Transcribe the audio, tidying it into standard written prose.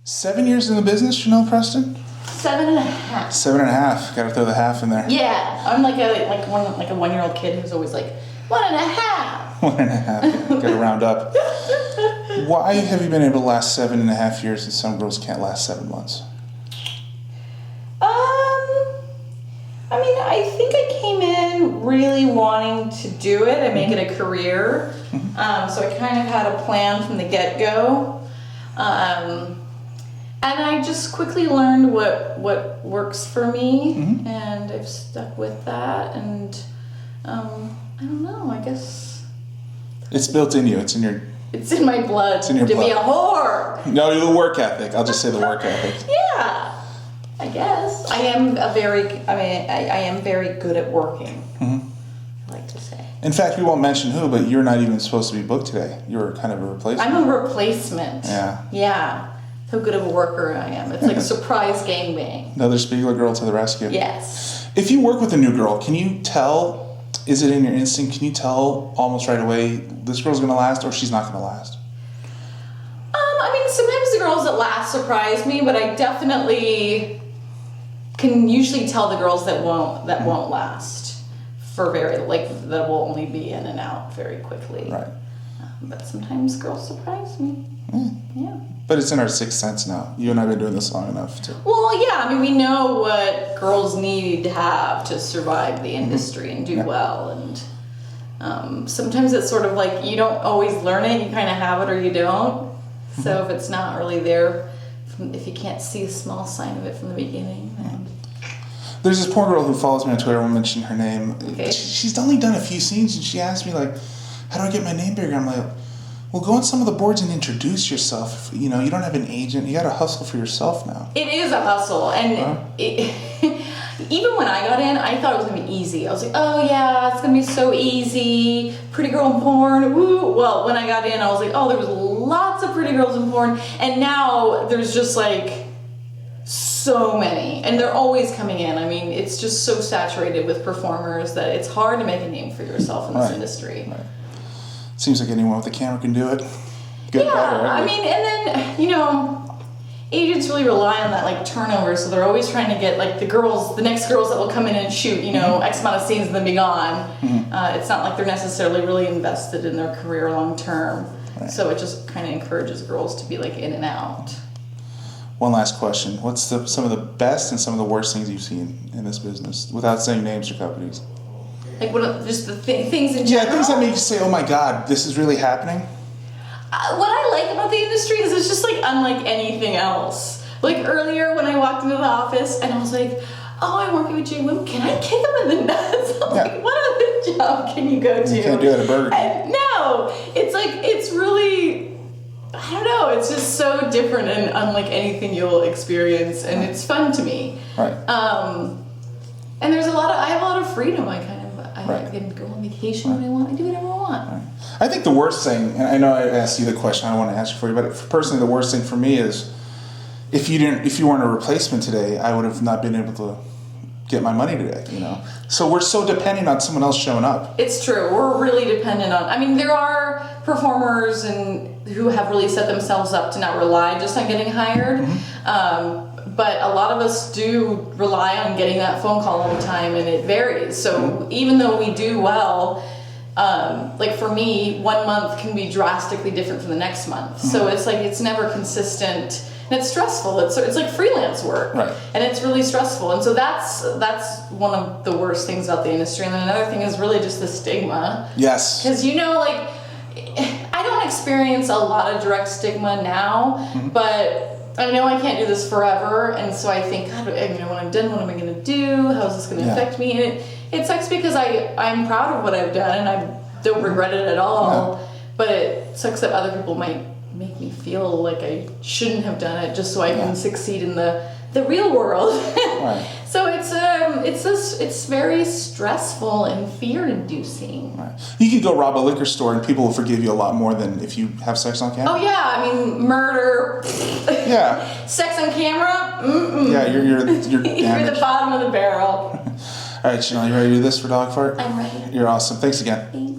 7 years in the business, Chanel Preston? 7.5. 7.5. Got to throw the half in there. Yeah, I'm like a 1-year-old kid who's always like 1.5. 1.5. Got to round up. Why have you been able to last 7.5 years and some girls can't last 7 months? I mean, I think I came in really wanting to do it and make it a career. So I kind of had a plan from the get-go. And I just quickly learned what works for me, and I've stuck with that. And I don't know. I guess it's built in you. It's in my blood. It's in your blood. Be a whore. No, the work ethic. I'll just say the work ethic. Yeah, I guess I am I am very good at working. I like to say. In fact, we won't mention who, but you're not even supposed to be booked today. You're kind of a replacement. I'm a replacement. Yeah. Yeah. How good of a worker I am. It's like a surprise gangbang. Another Spiegler girl to the rescue. Yes. If you work with a new girl, can you tell, is it in your instinct, can you tell almost right away this girl's going to last or she's not going to last? I mean, sometimes the girls that last surprise me, but I definitely can usually tell the girls that won't last for that will only be in and out very quickly. Right. But sometimes girls surprise me. Yeah. But it's in our sixth sense now. You and I have been doing this long enough to... Well, yeah. I mean, we know what girls need to have to survive the industry and do well. And sometimes it's sort of like you don't always learn it. You kind of have it or you don't. So if it's not really there, if you can't see a small sign of it from the beginning, then... There's this poor girl who follows me on Twitter. I won't mention her name. Okay. She's only done a few scenes, and she asked me, like, how do I get my name bigger? I'm like... Well, go on some of the boards and introduce yourself. You know, you don't have an agent. You got to hustle for yourself now. It is a hustle. And even when I got in, I thought it was going to be easy. I was like, oh, yeah, it's going to be so easy. Pretty girl in porn. Woo. Well, when I got in, I was like, oh, there was lots of pretty girls in porn. And now there's just like so many. And they're always coming in. I mean, it's just so saturated with performers that it's hard to make a name for yourself in this industry. Right. Seems like anyone with a camera can do it. Good, yeah, better, right? I mean, and then, you know, agents really rely on that, like, turnover, so they're always trying to get, like, the next girls that will come in and shoot, you know, X amount of scenes and then be gone. It's not like they're necessarily really invested in their career long term. Right. So it just kind of encourages girls to be, like, in and out. One last question. What's some of the best and some of the worst things you've seen in this business, without saying names or companies? Like, just the things in general? Yeah, things that make you say, oh my God, this is really happening? What I like about the industry is it's just, like, unlike anything else. Like, earlier when I walked into the office and I was like, oh, I'm working with Jay Wim, can I kick him in the nuts? I'm like, what other job can you go to? You can't do it at Burger King. And no, it's like, it's really, I don't know, it's just so different and unlike anything you'll experience, and it's fun to me. Right. And I have a lot of freedom. I can go on vacation when I want. I do whatever I want. Right. I think the worst thing, and I know I asked you the question I don't want to ask you for you, but personally the worst thing for me is if you weren't a replacement today, I would have not been able to get my money today, you know? So we're so dependent on someone else showing up. It's true. We're really dependent on, I mean, there are performers who have really set themselves up to not rely just on getting hired. But a lot of us do rely on getting that phone call all the time, and it varies. So even though we do well, like for me, 1 month can be drastically different from the next month. So it's like it's never consistent, and it's stressful. It's like freelance work, right. And it's really stressful. And so that's one of the worst things about the industry. And then another thing is really just the stigma. Yes. Because like I don't experience a lot of direct stigma now, but I know I can't do this forever, and so I think, God, when I'm done, what am I going to do? How is this going to affect me? And it sucks because I'm proud of what I've done, and I don't regret it at all. No. But it sucks that other people might make me feel like I shouldn't have done it just so I can succeed in the real world. Right. So it's very stressful and fear-inducing. Right. You could go rob a liquor store and people will forgive you a lot more than if you have sex on camera. Oh yeah, I mean murder. Yeah. Sex on camera. Mm-mm. Yeah, you're you're the bottom of the barrel. All right, Chanel, you ready to do this for Dogfart? I'm ready. You're awesome. Thanks again. Thanks.